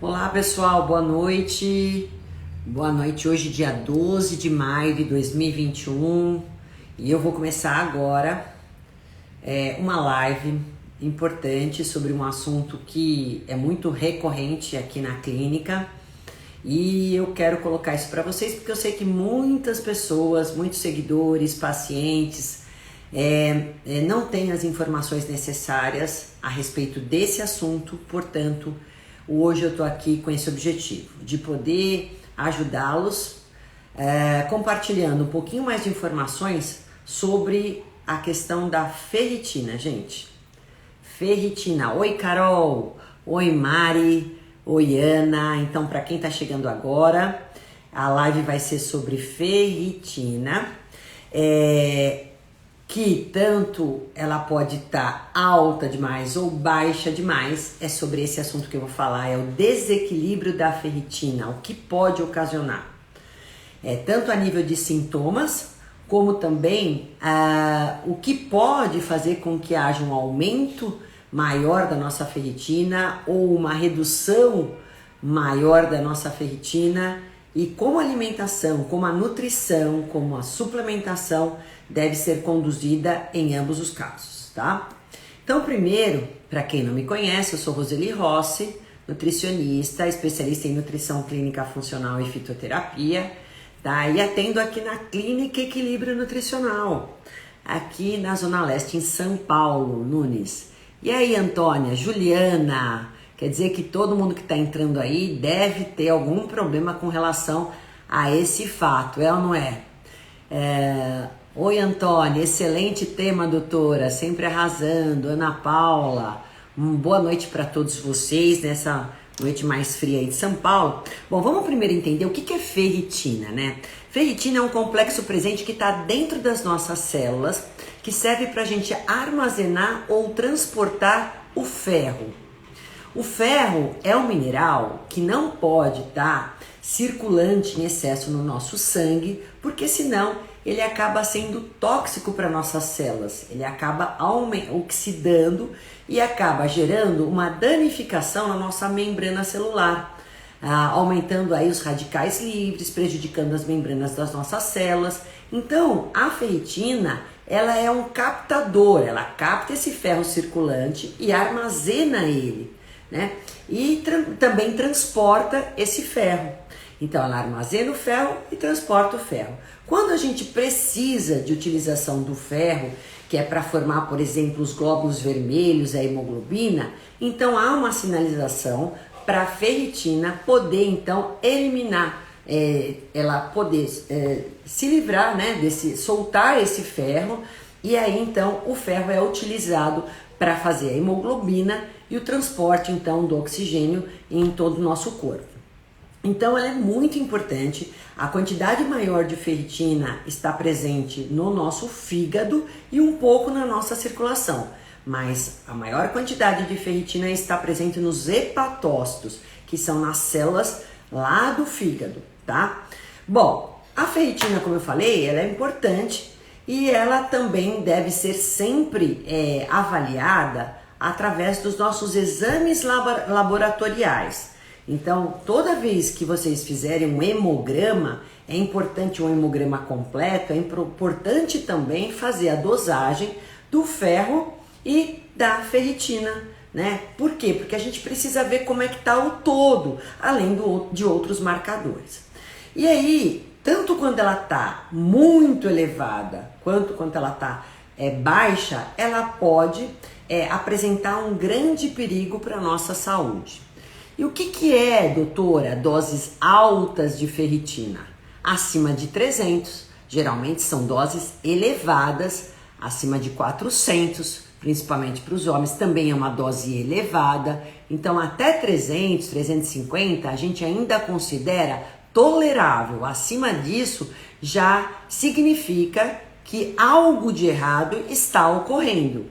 Olá pessoal, boa noite. Boa noite, hoje dia 12 de maio de 2021 e eu vou começar agora uma live importante sobre um assunto que é muito recorrente aqui na clínica e eu quero colocar isso para vocês porque eu sei que muitas pessoas, muitos seguidores, pacientes não têm as informações necessárias a respeito desse assunto, portanto hoje eu estou aqui com esse objetivo, de poder ajudá-los compartilhando um pouquinho mais de informações sobre a questão da ferritina, gente. Ferritina. Oi, Carol. Oi, Mari. Oi, Ana. Então, para quem está chegando agora, a live vai ser sobre ferritina. Que tanto ela pode estar alta demais ou baixa demais, é sobre esse assunto que eu vou falar, é o desequilíbrio da ferritina, o que pode ocasionar, tanto a nível de sintomas, como também o que pode fazer com que haja um aumento maior da nossa ferritina ou uma redução maior da nossa ferritina, e como a alimentação, como a nutrição, como a suplementação deve ser conduzida em ambos os casos, tá? Então, primeiro, para quem não me conhece, eu sou Roseli Rossi, nutricionista, especialista em nutrição clínica funcional e fitoterapia, tá? E atendo aqui na Clínica Equilíbrio Nutricional, aqui na Zona Leste, em São Paulo, Nunes. E aí, Antônia, Juliana, quer dizer que todo mundo que está entrando aí deve ter algum problema com relação a esse fato, é ou não é? Oi, Antônia, excelente tema, doutora, sempre arrasando. Ana Paula, boa noite para todos vocês nessa noite mais fria aí de São Paulo. Bom, vamos primeiro entender o que é ferritina, né? Ferritina é um complexo presente que está dentro das nossas células, que serve para a gente armazenar ou transportar o ferro. O ferro é um mineral que não pode estar circulante em excesso no nosso sangue, porque senão ele acaba sendo tóxico para nossas células, ele acaba oxidando e acaba gerando uma danificação na nossa membrana celular, aumentando aí os radicais livres, prejudicando as membranas das nossas células. Então, a ferritina, ela é um captador, ela capta esse ferro circulante e armazena ele, né? E também transporta esse ferro. Então ela armazena o ferro e transporta o ferro. Quando a gente precisa de utilização do ferro, que é para formar, por exemplo, os glóbulos vermelhos, a hemoglobina, então há uma sinalização para a ferritina poder então eliminar, ela poder se livrar, né, soltar esse ferro, e aí então o ferro é utilizado para fazer a hemoglobina e o transporte então do oxigênio em todo o nosso corpo. Então ela é muito importante, a quantidade maior de ferritina está presente no nosso fígado e um pouco na nossa circulação, mas a maior quantidade de ferritina está presente nos hepatócitos, que são nas células lá do fígado, tá? Bom, a ferritina, como eu falei, ela é importante e ela também deve ser sempre avaliada através dos nossos exames laboratoriais. Então, toda vez que vocês fizerem um hemograma, é importante um hemograma completo, é importante também fazer a dosagem do ferro e da ferritina, né? Por quê? Porque a gente precisa ver como é que está o todo, além de outros marcadores. E aí, tanto quando ela está muito elevada, quanto quando ela está baixa, ela pode apresentar um grande perigo para a nossa saúde. E o que é, doutora, doses altas de ferritina? Acima de 300, geralmente são doses elevadas, acima de 400, principalmente para os homens, também é uma dose elevada. Então até 300, 350 a gente ainda considera tolerável. Acima disso já significa que algo de errado está ocorrendo.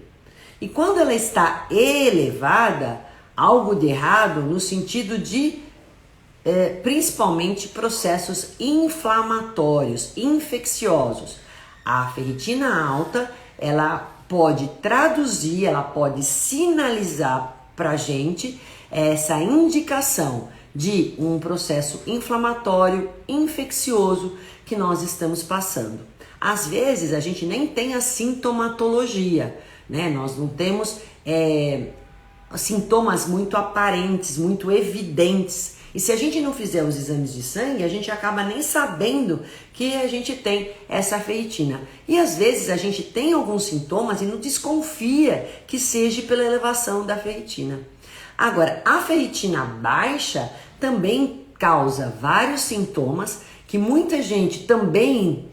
E quando ela está elevada, algo de errado no sentido de principalmente processos inflamatórios, infecciosos. A ferritina alta, ela pode traduzir, ela pode sinalizar para a gente essa indicação de um processo inflamatório, infeccioso que nós estamos passando. Às vezes a gente nem tem a sintomatologia, né? Nós não temos sintomas muito aparentes, muito evidentes. E se a gente não fizer os exames de sangue, a gente acaba nem sabendo que a gente tem essa ferritina. E às vezes a gente tem alguns sintomas e não desconfia que seja pela elevação da ferritina. Agora, a ferritina baixa também causa vários sintomas que muita gente também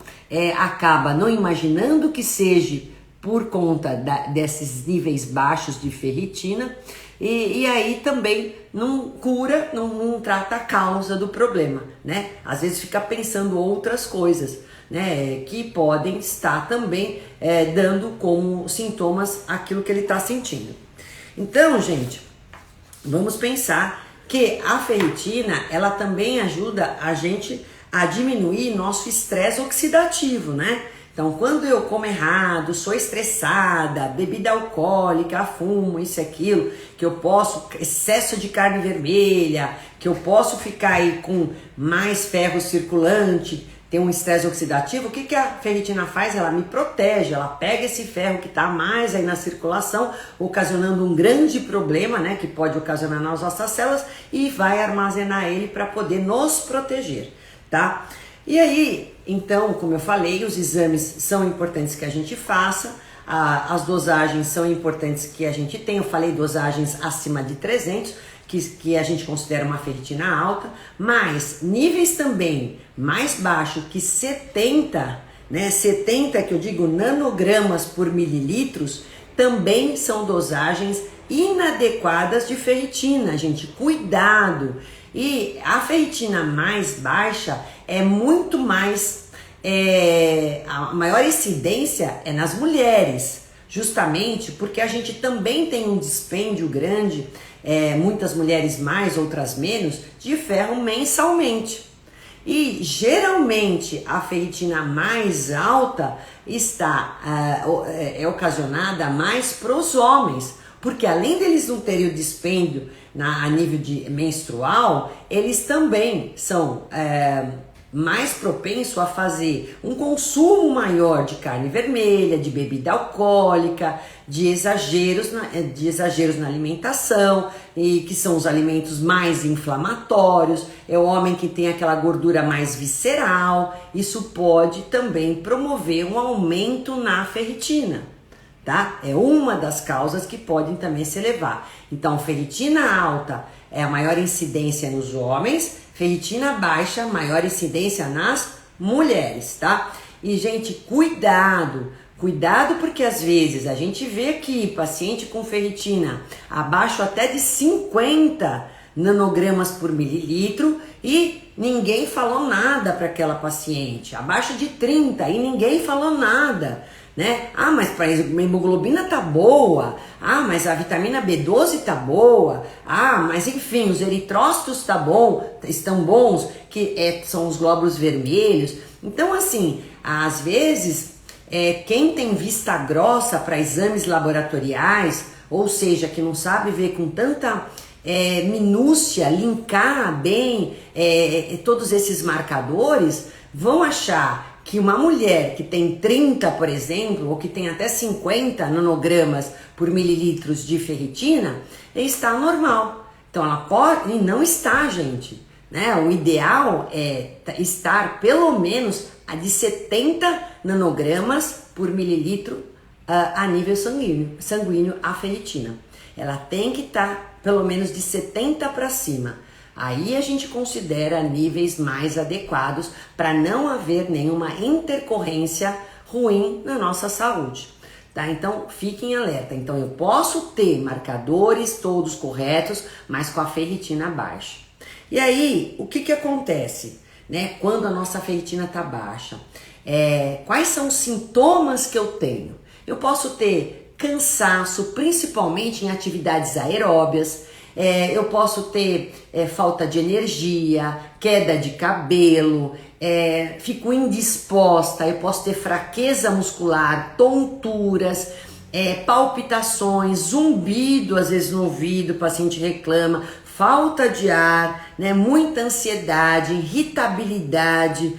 acaba não imaginando que seja por conta desses níveis baixos de ferritina e aí também não cura, não trata a causa do problema, né? Às vezes fica pensando outras coisas, né? Que podem estar também dando como sintomas aquilo que ele está sentindo. Então, gente, vamos pensar que a ferritina, ela também ajuda a gente a diminuir nosso estresse oxidativo, né? Então, quando eu como errado, sou estressada, bebida alcoólica, fumo, isso e aquilo, que eu posso, excesso de carne vermelha, que eu posso ficar aí com mais ferro circulante, ter um estresse oxidativo, o que a ferritina faz? Ela me protege, ela pega esse ferro que está mais aí na circulação, ocasionando um grande problema, né, que pode ocasionar nas nossas células e vai armazenar ele para poder nos proteger, tá? E aí, então, como eu falei, os exames são importantes que a gente faça, as dosagens são importantes que a gente tenha. Eu falei dosagens acima de 300, que a gente considera uma ferritina alta, mas níveis também mais baixos que 70, né? 70 que eu digo nanogramas por mililitros, também são dosagens inadequadas de ferritina, gente. Cuidado! E a ferritina mais baixa é muito mais, a maior incidência é nas mulheres, justamente porque a gente também tem um dispêndio grande, muitas mulheres mais, outras menos, de ferro mensalmente. E geralmente a ferritina mais alta é ocasionada mais para os homens, porque além deles não terem o dispêndio a nível de menstrual, eles também são mais propensos a fazer um consumo maior de carne vermelha, de bebida alcoólica, de exageros na alimentação, e que são os alimentos mais inflamatórios. É o homem que tem aquela gordura mais visceral. Isso pode também promover um aumento na ferritina. Tá? É uma das causas que podem também se elevar. Então, ferritina alta é a maior incidência nos homens, ferritina baixa, maior incidência nas mulheres, tá? E, gente, cuidado porque às vezes a gente vê aqui paciente com ferritina abaixo até de 50 nanogramas por mililitro e ninguém falou nada para aquela paciente, abaixo de 30 e ninguém falou nada. Né? Ah, mas a hemoglobina tá boa, mas a vitamina B12 tá boa, mas enfim, os eritrócitos estão bons, que são os glóbulos vermelhos. Então, assim, às vezes, quem tem vista grossa para exames laboratoriais, ou seja, que não sabe ver com tanta minúcia, linkar bem todos esses marcadores, vão achar que uma mulher que tem 30, por exemplo, ou que tem até 50 nanogramas por mililitros de ferritina, está normal. Então ela pode, e não está, gente, né? O ideal é estar pelo menos a de 70 nanogramas por mililitro a nível sanguíneo a ferritina. Ela tem que estar pelo menos de 70 para cima. Aí a gente considera níveis mais adequados para não haver nenhuma intercorrência ruim na nossa saúde, tá? Então fiquem alerta. Então eu posso ter marcadores todos corretos, mas com a ferritina baixa. E aí o que acontece, né? Quando a nossa ferritina está baixa? Quais são os sintomas que eu tenho? Eu posso ter cansaço, principalmente em atividades aeróbias. Eu posso ter falta de energia, queda de cabelo, fico indisposta, eu posso ter fraqueza muscular, tonturas, palpitações, zumbido às vezes no ouvido, o paciente reclama, falta de ar, né, muita ansiedade, irritabilidade,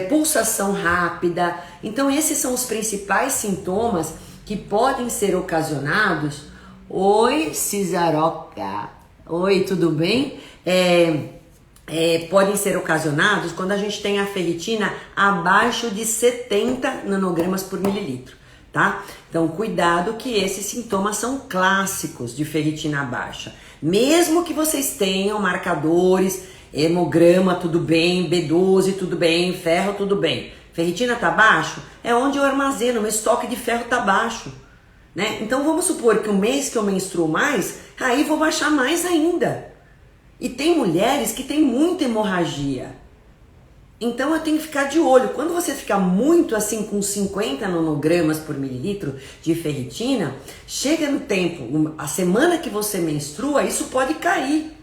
pulsação rápida. Então esses são os principais sintomas que podem ser ocasionados. Oi, Cisaroca. Oi, tudo bem? Podem ser ocasionados quando a gente tem a ferritina abaixo de 70 nanogramas por mililitro, tá? Então, cuidado que esses sintomas são clássicos de ferritina baixa. Mesmo que vocês tenham marcadores, hemograma, tudo bem, B12, tudo bem, ferro, tudo bem. Ferritina tá baixo? É onde eu armazeno, meu estoque de ferro tá baixo, né? Então, vamos supor que o mês que eu menstruo mais, aí vou baixar mais ainda. E tem mulheres que têm muita hemorragia. Então eu tenho que ficar de olho. Quando você ficar muito assim com 50 nanogramas por mililitro de ferritina, chega no tempo, a semana que você menstrua, isso pode cair.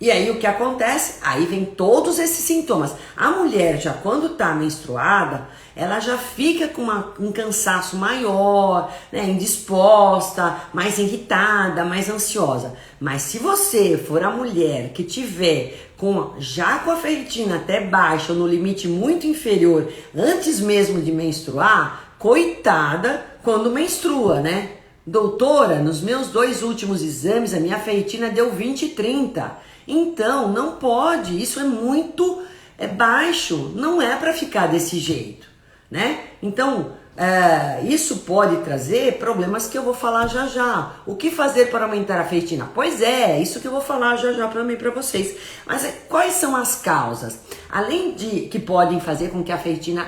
E aí o que acontece? Aí vem todos esses sintomas. A mulher já quando está menstruada, ela já fica com um cansaço maior, né, indisposta, mais irritada, mais ansiosa. Mas se você for a mulher que tiver já com a ferritina até baixa ou no limite muito inferior, antes mesmo de menstruar, coitada quando menstrua, né? Doutora, nos meus 2 últimos exames a minha ferritina deu 20 e 30. Então, não pode, isso é muito baixo, não é para ficar desse jeito, né? Então, isso pode trazer problemas que eu vou falar já já. O que fazer para aumentar a ferritina? Pois é, isso que eu vou falar já já para vocês. Mas quais são as causas? Além de que podem fazer com que a ferritina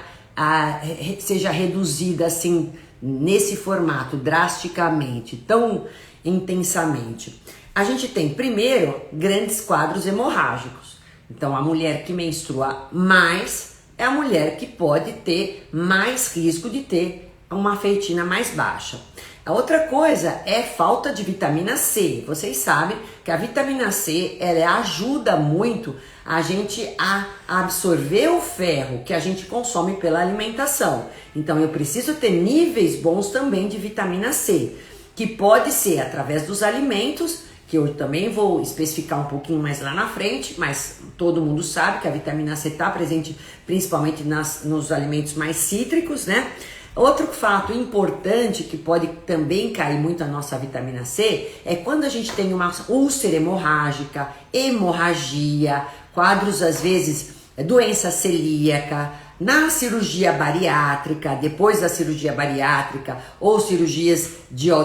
seja reduzida assim, nesse formato, drasticamente, tão intensamente. A gente tem, primeiro, grandes quadros hemorrágicos. Então, a mulher que menstrua mais é a mulher que pode ter mais risco de ter uma ferritina mais baixa. A outra coisa é falta de vitamina C. Vocês sabem que a vitamina C, ela ajuda muito a gente a absorver o ferro que a gente consome pela alimentação. Então, eu preciso ter níveis bons também de vitamina C, que pode ser através dos alimentos, que eu também vou especificar um pouquinho mais lá na frente, mas todo mundo sabe que a vitamina C está presente principalmente nos alimentos mais cítricos, né? Outro fato importante que pode também cair muito a nossa vitamina C é quando a gente tem uma úlcera hemorrágica, hemorragia, quadros às vezes doença celíaca, na cirurgia bariátrica, depois da cirurgia bariátrica ou cirurgias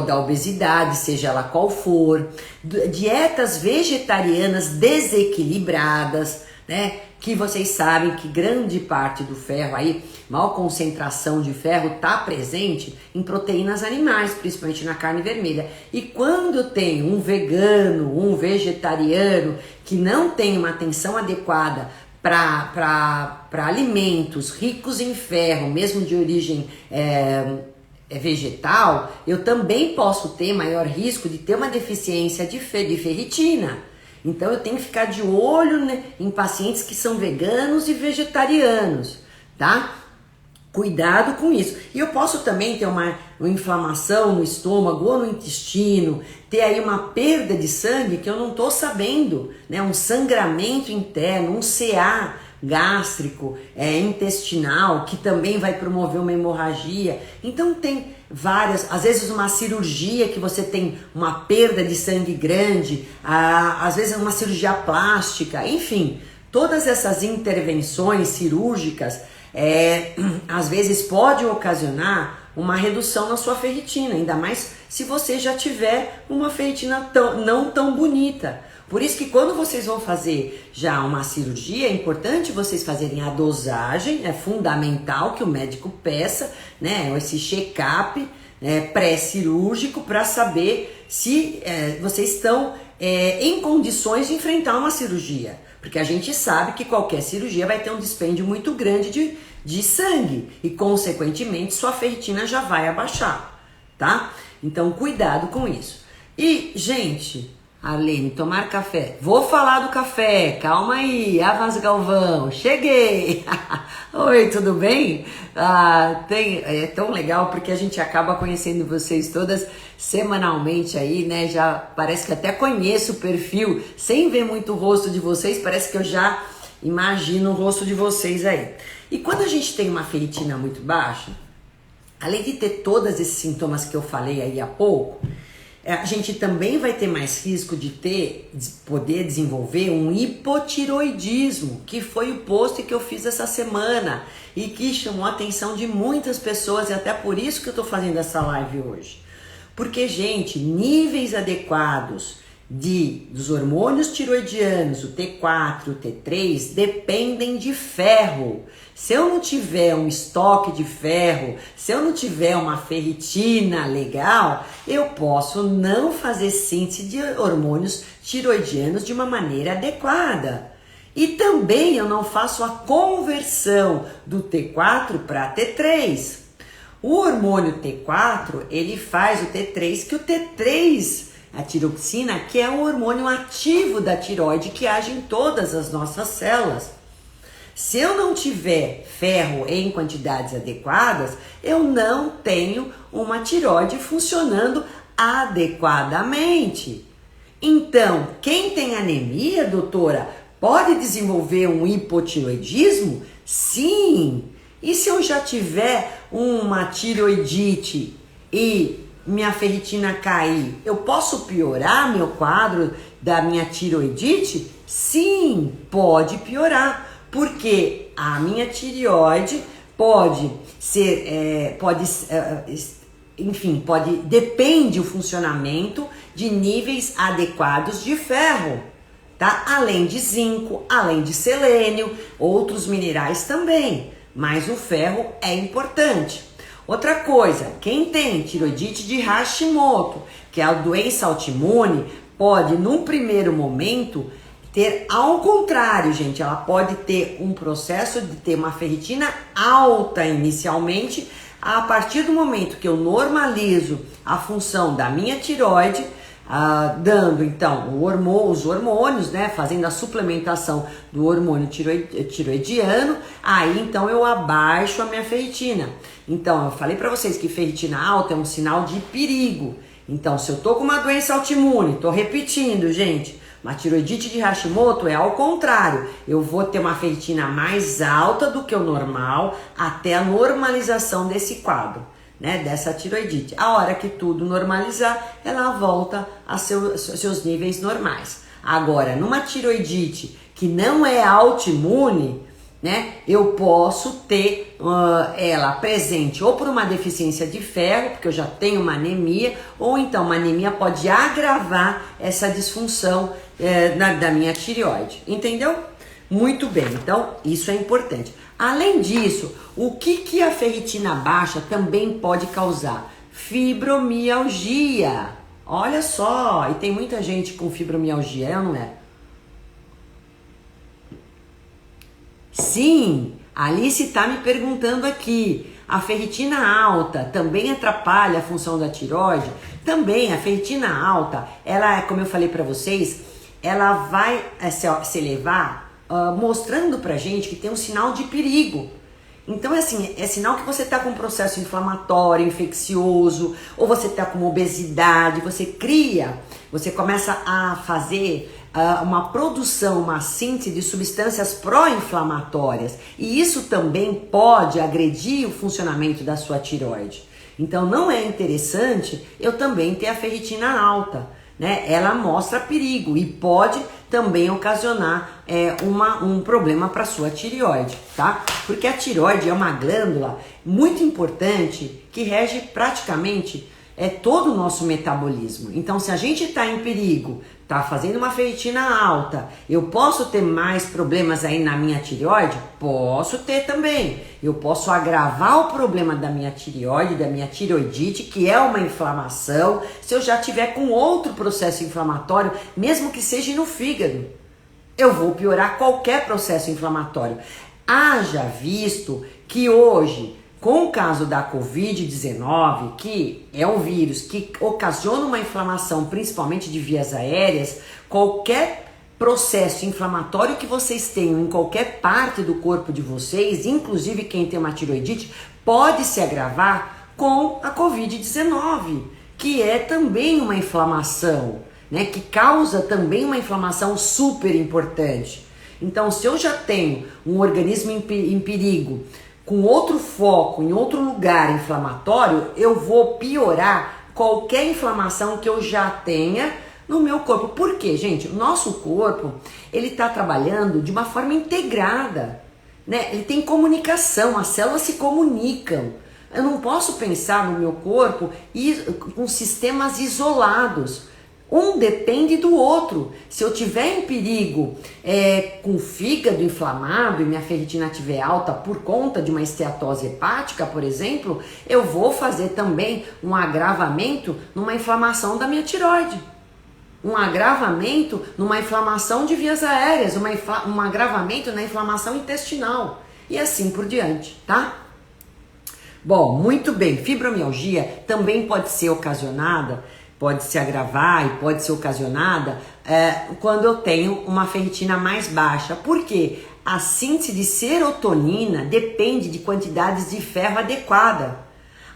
da obesidade, seja ela qual for, dietas vegetarianas desequilibradas, né? Que vocês sabem que grande parte do ferro aí, maior concentração de ferro está presente em proteínas animais, principalmente na carne vermelha. E quando tem um vegano, um vegetariano que não tem uma atenção adequada para alimentos ricos em ferro, mesmo de origem vegetal, eu também posso ter maior risco de ter uma deficiência de ferritina. Então eu tenho que ficar de olho, né, em pacientes que são veganos e vegetarianos, tá? Cuidado com isso. E eu posso também ter uma inflamação no estômago ou no intestino, ter aí uma perda de sangue que eu não estou sabendo, né? Um sangramento interno, um CA gástrico, intestinal, que também vai promover uma hemorragia. Então tem várias, às vezes uma cirurgia que você tem uma perda de sangue grande, às vezes uma cirurgia plástica, enfim, todas essas intervenções cirúrgicas às vezes pode ocasionar uma redução na sua ferritina, ainda mais se você já tiver uma ferritina não tão bonita. Por isso que quando vocês vão fazer já uma cirurgia, é importante vocês fazerem a dosagem, é fundamental que o médico peça, né, esse check-up pré-cirúrgico para saber se vocês estão em condições de enfrentar uma cirurgia. Porque a gente sabe que qualquer cirurgia vai ter um dispêndio muito grande de sangue e, consequentemente, sua ferritina já vai abaixar, tá? Então, cuidado com isso. E, gente, Arlene, tomar café. Vou falar do café, calma aí, Avas Galvão, cheguei! Oi, tudo bem? É tão legal porque a gente acaba conhecendo vocês todas semanalmente aí, né? Já parece que até conheço o perfil, sem ver muito o rosto de vocês, parece que eu já imagino o rosto de vocês aí. E quando a gente tem uma ferritina muito baixa, além de ter todos esses sintomas que eu falei aí há pouco, a gente também vai ter mais risco de poder desenvolver um hipotiroidismo, que foi o post que eu fiz essa semana e que chamou a atenção de muitas pessoas, e até por isso que eu tô fazendo essa live hoje. Porque, gente, níveis adequados dos hormônios tiroidianos, o T4, o T3, dependem de ferro. Se eu não tiver um estoque de ferro, se eu não tiver uma ferritina legal, eu posso não fazer síntese de hormônios tiroidianos de uma maneira adequada. E também eu não faço a conversão do T4 para T3. O hormônio T4, ele faz o T3, que o T3, a tiroxina, que é o hormônio ativo da tireoide que age em todas as nossas células. Se eu não tiver ferro em quantidades adequadas, eu não tenho uma tireoide funcionando adequadamente. Então, quem tem anemia, doutora, pode desenvolver um hipotiroidismo? Sim! E se eu já tiver uma tireoidite e minha ferritina cair, eu posso piorar meu quadro da minha tireoidite? Sim, pode piorar, porque a minha tireoide pode ser, depende o funcionamento de níveis adequados de ferro, tá? Além de zinco, além de selênio, outros minerais também, mas o ferro é importante. Outra coisa, quem tem tiroidite de Hashimoto, que é a doença autoimune, pode, num primeiro momento, ter ao contrário, gente. Ela pode ter um processo de ter uma ferritina alta inicialmente. A partir do momento que eu normalizo a função da minha tireoide, dando então os hormônios, né, fazendo a suplementação do hormônio tiroidiano, aí então eu abaixo a minha ferritina. Então eu falei para vocês que ferritina alta é um sinal de perigo. Então se eu tô com uma doença autoimune, tô repetindo, gente, uma tiroidite de Hashimoto é ao contrário, eu vou ter uma ferritina mais alta do que o normal até a normalização desse quadro, né, dessa tiroidite. A hora que tudo normalizar, ela volta a seus níveis normais. Agora, numa tiroidite que não é autoimune, né, eu posso ter ela presente ou por uma deficiência de ferro, porque eu já tenho uma anemia, ou então uma anemia pode agravar essa disfunção da minha tireoide, entendeu? Muito bem, então isso é importante. Além disso, o que a ferritina baixa também pode causar? Fibromialgia. Olha só, e tem muita gente com fibromialgia, é ou não é? Sim, a Alice está me perguntando aqui, a ferritina alta também atrapalha a função da tireoide? Também, a ferritina alta, ela, como eu falei para vocês, ela vai se elevar mostrando pra gente que tem um sinal de perigo. Então é sinal que você tá com um processo inflamatório, infeccioso, ou você tá com obesidade, você começa a fazer uma produção, uma síntese de substâncias pró-inflamatórias, e isso também pode agredir o funcionamento da sua tireoide. Então não é interessante eu também ter a ferritina alta, né? Ela mostra perigo e pode também ocasionar um problema para sua tireoide, tá? Porque a tireoide é uma glândula muito importante que rege praticamente todo o nosso metabolismo. Então, se a gente está em perigo, tá fazendo uma ferritina alta, eu posso ter mais problemas aí na minha tireoide? Posso ter também. Eu posso agravar o problema da minha tireoide, da minha tireoidite, que é uma inflamação, se eu já tiver com outro processo inflamatório, mesmo que seja no fígado. Eu vou piorar qualquer processo inflamatório. Haja visto que hoje Com o caso da Covid-19, que é um vírus que ocasiona uma inflamação, principalmente de vias aéreas, qualquer processo inflamatório que vocês tenham em qualquer parte do corpo de vocês, inclusive quem tem uma tiroidite, pode se agravar com a Covid-19, que é também uma inflamação, né, que causa também uma inflamação super importante. Então, se eu já tenho um organismo em perigo, com outro foco, em outro lugar inflamatório, eu vou piorar qualquer inflamação que eu já tenha no meu corpo. Por quê, gente? O nosso corpo, ele está trabalhando de uma forma integrada, né? Ele tem comunicação, as células se comunicam. Eu não posso pensar no meu corpo com sistemas isolados. Um depende do outro. Se eu tiver em perigo com o fígado inflamado e minha ferritina estiver alta por conta de uma esteatose hepática, por exemplo, eu vou fazer também um agravamento numa inflamação da minha tireoide. Um agravamento numa inflamação de vias aéreas, um agravamento na inflamação intestinal e assim por diante, tá? Bom, muito bem. Fibromialgia também pode ser ocasionada, pode se agravar e pode ser ocasionada quando eu tenho uma ferritina mais baixa. Por quê? A síntese de serotonina depende de quantidades de ferro adequada.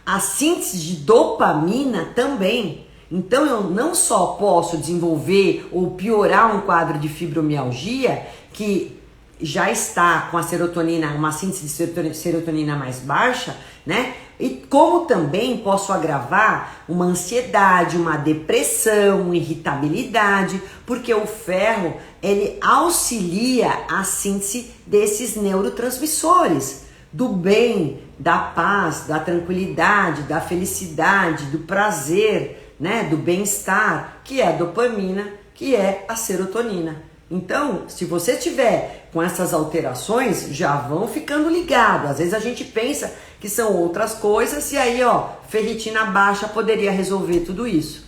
A síntese de dopamina também. Então eu não só posso desenvolver ou piorar um quadro de fibromialgia que já está com a serotonina, uma síntese de serotonina mais baixa, né? E como também posso agravar uma ansiedade, uma depressão, uma irritabilidade, porque o ferro, ele auxilia a síntese desses neurotransmissores, do bem, da paz, da tranquilidade, da felicidade, do prazer, né? Do bem-estar, que é a dopamina, que é a serotonina. Então, se você tiver com essas alterações, já vão ficando ligados. Às vezes a gente pensa que são outras coisas e aí, ó, ferritina baixa poderia resolver tudo isso.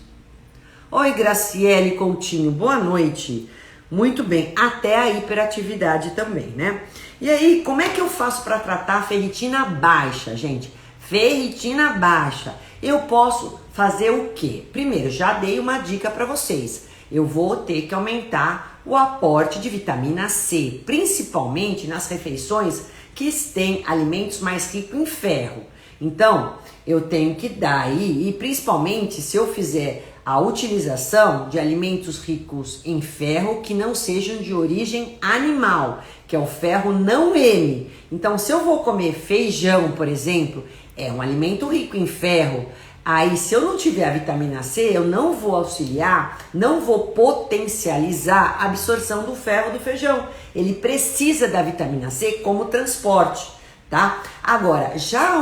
Oi, Graciele Coutinho, boa noite. Muito bem, até a hiperatividade também, né? E aí, como é que eu faço para tratar a ferritina baixa, gente? Ferritina baixa. Eu posso fazer o quê? Primeiro, já dei uma dica para vocês. Eu vou ter que aumentar o aporte de vitamina C, principalmente nas refeições que têm alimentos mais ricos em ferro. Então, eu tenho que dar aí, e principalmente se eu fizer a utilização de alimentos ricos em ferro que não sejam de origem animal, que é o ferro não M. Então, se eu vou comer feijão, por exemplo, é um alimento rico em ferro. Aí, se eu não tiver a vitamina C, eu não vou auxiliar, não vou potencializar a absorção do ferro do feijão. Ele precisa da vitamina C como transporte, tá? Agora, já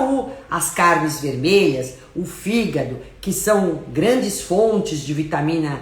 as carnes vermelhas, o fígado, que são grandes fontes de vitamina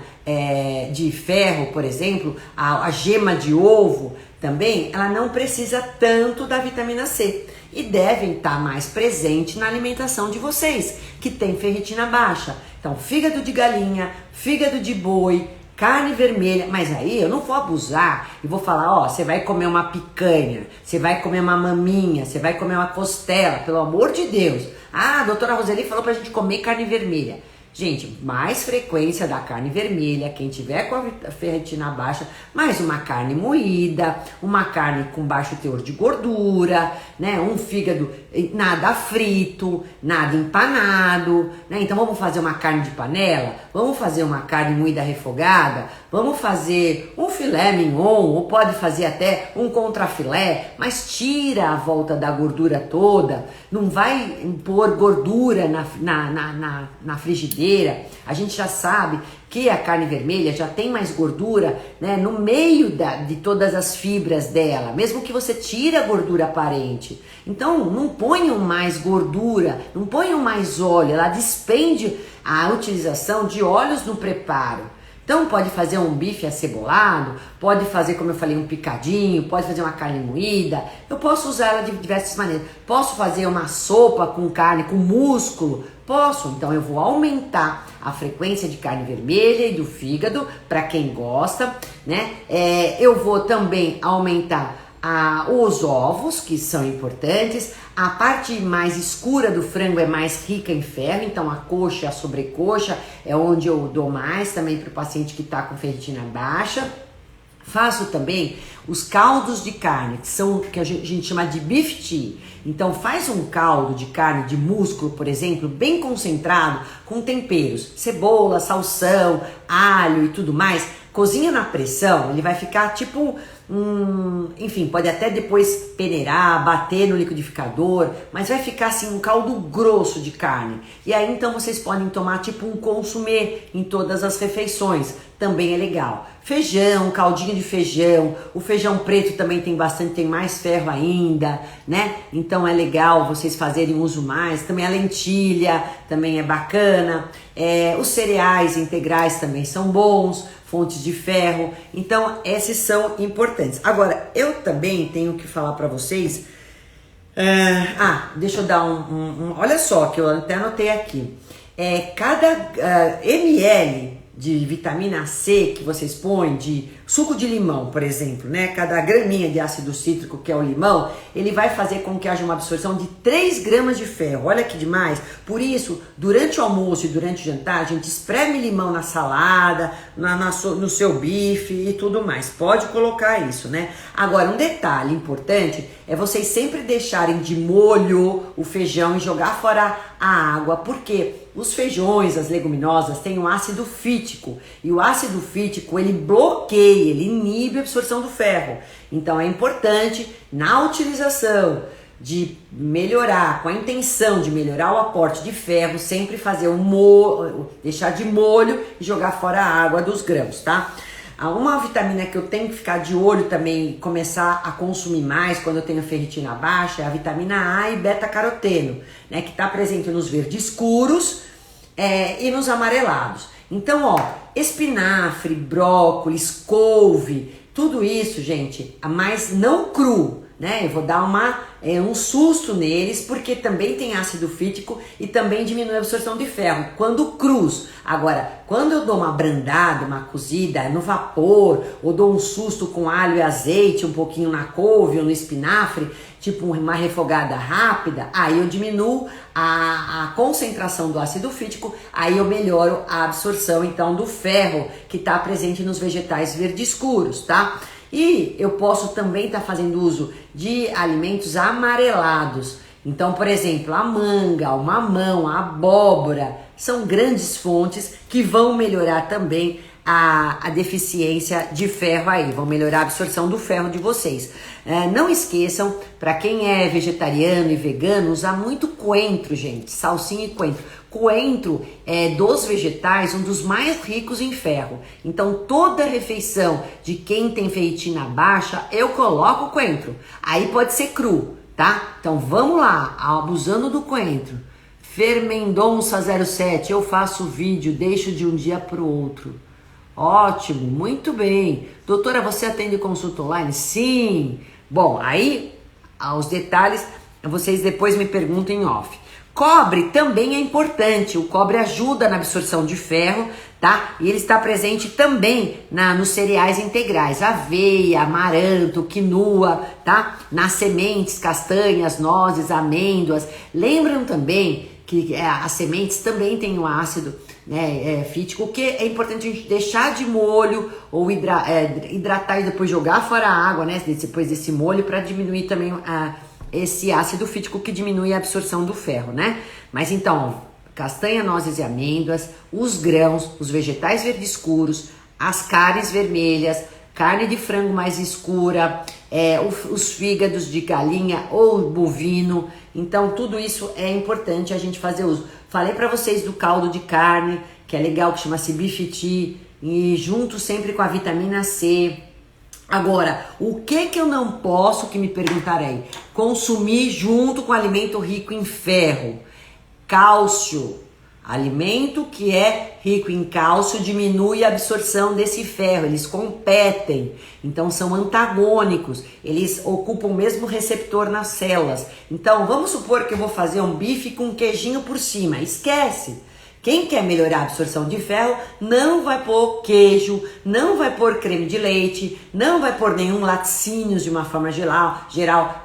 de ferro, por exemplo, a gema de ovo também, ela não precisa tanto da vitamina C. E devem estar mais presente na alimentação de vocês, que tem ferritina baixa. Então, fígado de galinha, fígado de boi, carne vermelha. Mas aí eu não vou abusar e vou falar, ó, você vai comer uma picanha, você vai comer uma maminha, você vai comer uma costela, pelo amor de Deus. Ah, a doutora Roseli falou pra gente comer carne vermelha. Gente, mais frequência da carne vermelha, quem tiver com a ferritina baixa, mais uma carne moída, uma carne com baixo teor de gordura, né? Um fígado nada frito, nada empanado, né? Então vamos fazer uma carne de panela, vamos fazer uma carne moída refogada, vamos fazer um filé mignon, ou pode fazer até um contrafilé, mas tira a volta da gordura toda, não vai pôr gordura na frigideira. A gente já sabe que a carne vermelha já tem mais gordura, né, no meio de todas as fibras dela, mesmo que você tire a gordura aparente. Então não ponham mais gordura, não ponham mais óleo, ela despende a utilização de óleos no preparo. Então pode fazer um bife acebolado, pode fazer, como eu falei, um picadinho, pode fazer uma carne moída, eu posso usar ela de diversas maneiras. Posso fazer uma sopa com carne, com músculo, posso. Então eu vou aumentar a frequência de carne vermelha e do fígado, para quem gosta, né? Eu vou também aumentar os ovos, que são importantes. A parte mais escura do frango é mais rica em ferro, então a coxa, a sobrecoxa é onde eu dou mais também para o paciente que está com ferritina baixa. Faço também os caldos de carne, que a gente chama de beef tea. Então faz um caldo de carne de músculo, por exemplo, bem concentrado, com temperos, cebola, salsão, alho e tudo mais. Cozinha na pressão, ele vai ficar tipo, enfim, pode até depois peneirar, bater no liquidificador, mas vai ficar assim um caldo grosso de carne. E aí então vocês podem tomar tipo um consumê em todas as refeições, também é legal. Feijão, caldinho de feijão, o feijão preto também tem mais ferro ainda, né? Então é legal vocês fazerem uso mais. Também a lentilha também é bacana. Os cereais integrais também são bons, fontes de ferro. Então esses são importantes. Agora, eu também tenho que falar para vocês. Deixa eu dar olha só, que eu até anotei aqui. Cada ml de vitamina C que vocês põem, de suco de limão, por exemplo, né? Cada graminha de ácido cítrico, que é o limão, ele vai fazer com que haja uma absorção de 3 gramas de ferro. Olha que demais. Por isso, durante o almoço e durante o jantar, a gente espreme limão na salada, no seu bife e tudo mais. Pode colocar isso, né? Agora, um detalhe importante é vocês sempre deixarem de molho o feijão e jogar fora a água, porque os feijões, as leguminosas, têm um ácido fítico, e o ácido fítico, ele bloqueia, ele inibe a absorção do ferro. Então é importante, na utilização de melhorar, com a intenção de melhorar o aporte de ferro, sempre fazer deixar de molho e jogar fora a água dos grãos, tá? Uma vitamina que eu tenho que ficar de olho também e começar a consumir mais quando eu tenho ferritina baixa é a vitamina A e beta-caroteno, né, que está presente nos verdes escuros e nos amarelados. Então, espinafre, brócolis, couve, tudo isso, gente, mas não cru, né? Eu vou dar um susto neles, porque também tem ácido fítico e também diminui a absorção de ferro, quando crus. Agora, quando eu dou uma brandada, uma cozida no vapor, ou dou um susto com alho e azeite, um pouquinho na couve ou no espinafre, tipo uma refogada rápida, aí eu diminuo a concentração do ácido fítico, aí eu melhoro a absorção, então, do ferro que está presente nos vegetais verdes escuros, tá? E eu posso também estar fazendo uso de alimentos amarelados. Então, por exemplo, a manga, o mamão, a abóbora, são grandes fontes que vão melhorar também a deficiência de ferro aí, vão melhorar a absorção do ferro de vocês. Não esqueçam, para quem é vegetariano e vegano, usar muito coentro, gente, salsinha e coentro. Coentro é dos vegetais um dos mais ricos em ferro. Então toda refeição de quem tem ferritina baixa, eu coloco coentro. Aí pode ser cru, tá? Então vamos lá, abusando do coentro. Fermendonça07, eu faço vídeo, deixo de um dia pro outro. Ótimo, muito bem. Doutora, você atende consulta online? Sim. Bom, aí os detalhes vocês depois me perguntam em off. Cobre também é importante, o cobre ajuda na absorção de ferro, tá? E ele está presente também nos cereais integrais, aveia, amaranto, quinoa, tá? Nas sementes, castanhas, nozes, amêndoas. Lembram também que as sementes também têm um ácido, né, fítico, que é importante a gente deixar de molho ou hidratar e depois jogar fora a água, né, depois desse molho, para diminuir também esse ácido fítico que diminui a absorção do ferro, né? Mas então, castanha, nozes e amêndoas, os grãos, os vegetais verdes escuros, as carnes vermelhas, carne de frango mais escura, os fígados de galinha ou bovino. Então tudo isso é importante a gente fazer uso. Falei para vocês do caldo de carne, que é legal, que chama-se beef tea, e junto sempre com a vitamina C. Agora, o que eu não posso, que me perguntarem, consumir junto com alimento rico em ferro? Cálcio. Alimento que é rico em cálcio diminui a absorção desse ferro, eles competem, então são antagônicos, eles ocupam o mesmo receptor nas células. Então vamos supor que eu vou fazer um bife com queijinho por cima, esquece! Quem quer melhorar a absorção de ferro não vai pôr queijo, não vai pôr creme de leite, não vai pôr nenhum laticínios de uma forma geral,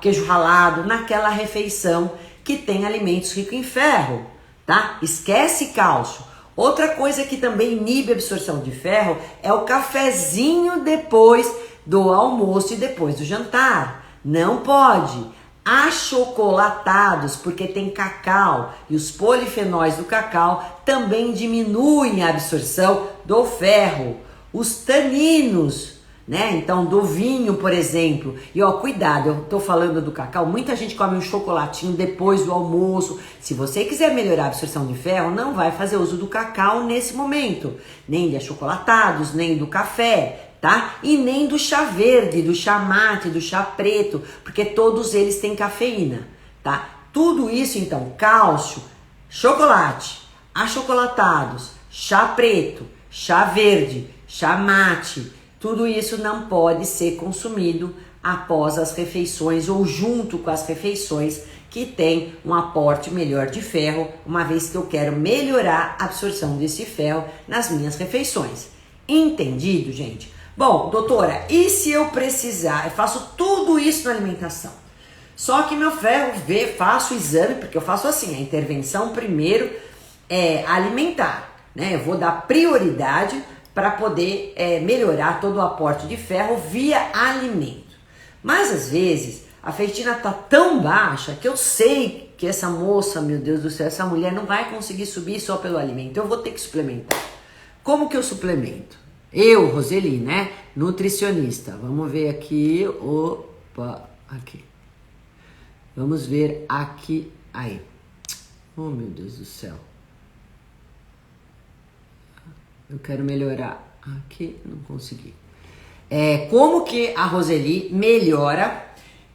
queijo ralado naquela refeição que tem alimentos ricos em ferro, tá? Esquece cálcio. Outra coisa que também inibe a absorção de ferro é o cafezinho depois do almoço e depois do jantar. Não pode. Achocolatados, porque tem cacau e os polifenóis do cacau também diminuem a absorção do ferro. Os taninos, né? Então, do vinho, por exemplo. E ó, cuidado, eu tô falando do cacau, muita gente come um chocolatinho depois do almoço. Se você quiser melhorar a absorção de ferro, não vai fazer uso do cacau nesse momento, nem de achocolatados, nem do café, tá? E nem do chá verde, do chá mate, do chá preto, porque todos eles têm cafeína, tá? Tudo isso, então, cálcio, chocolate, achocolatados, chá preto, chá verde, chá mate, tudo isso não pode ser consumido após as refeições ou junto com as refeições que tem um aporte melhor de ferro, uma vez que eu quero melhorar a absorção desse ferro nas minhas refeições. Entendido, gente? Bom, doutora, e se eu precisar? Eu faço tudo isso na alimentação. Só que meu ferro, faço o exame, porque eu faço assim, a intervenção primeiro é alimentar, né? Eu vou dar prioridade para poder melhorar todo o aporte de ferro via alimento. Mas às vezes a ferritina tá tão baixa que eu sei que essa moça, meu Deus do céu, essa mulher não vai conseguir subir só pelo alimento. Eu vou ter que suplementar. Como que eu suplemento? Eu, Roseli, né? Nutricionista. Vamos ver aqui. Opa, aqui. Vamos ver aqui. Aí. Oh, meu Deus do céu. Eu quero melhorar. Aqui, não consegui. Como que a Roseli melhora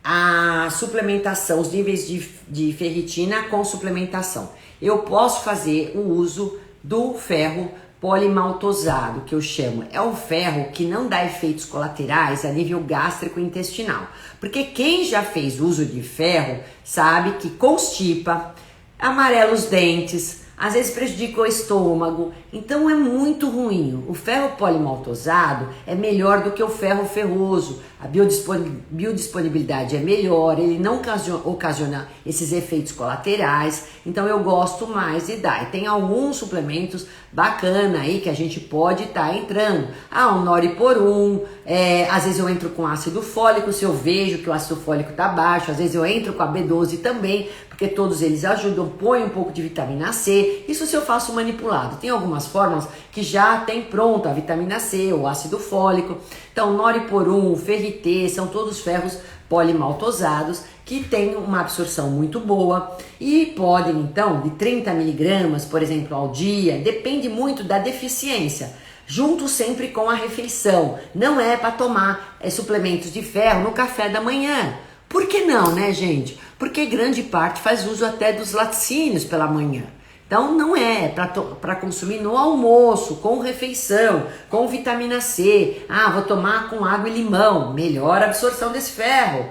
a suplementação, os níveis de ferritina com suplementação? Eu posso fazer o uso do ferro polimaltosado, que eu chamo. É um ferro que não dá efeitos colaterais a nível gástrico e intestinal. Porque quem já fez uso de ferro sabe que constipa, amarela os dentes, às vezes prejudica o estômago, então é muito ruim. O ferro polimaltosado é melhor do que o ferro ferroso, a biodisponibilidade é melhor, ele não ocasiona esses efeitos colaterais, então eu gosto mais de dar. E tem alguns suplementos bacana aí que a gente pode estar entrando. Um Noriporum, às vezes eu entro com ácido fólico, se eu vejo que o ácido fólico tá baixo, às vezes eu entro com a B12 também, porque todos eles ajudam, põe um pouco de vitamina C, isso se eu faço manipulado. Tem algumas fórmulas que já tem pronto a vitamina C, o ácido fólico. Então, Noriporum, Ferrité, são todos ferros polimaltosados que têm uma absorção muito boa e podem, então, de 30 miligramas, por exemplo, ao dia, depende muito da deficiência, junto sempre com a refeição. Não é para tomar suplementos de ferro no café da manhã. Por que não, né, gente? Porque grande parte faz uso até dos laticínios pela manhã. Então não é para consumir no almoço, com refeição, com vitamina C. Vou tomar com água e limão, melhora a absorção desse ferro.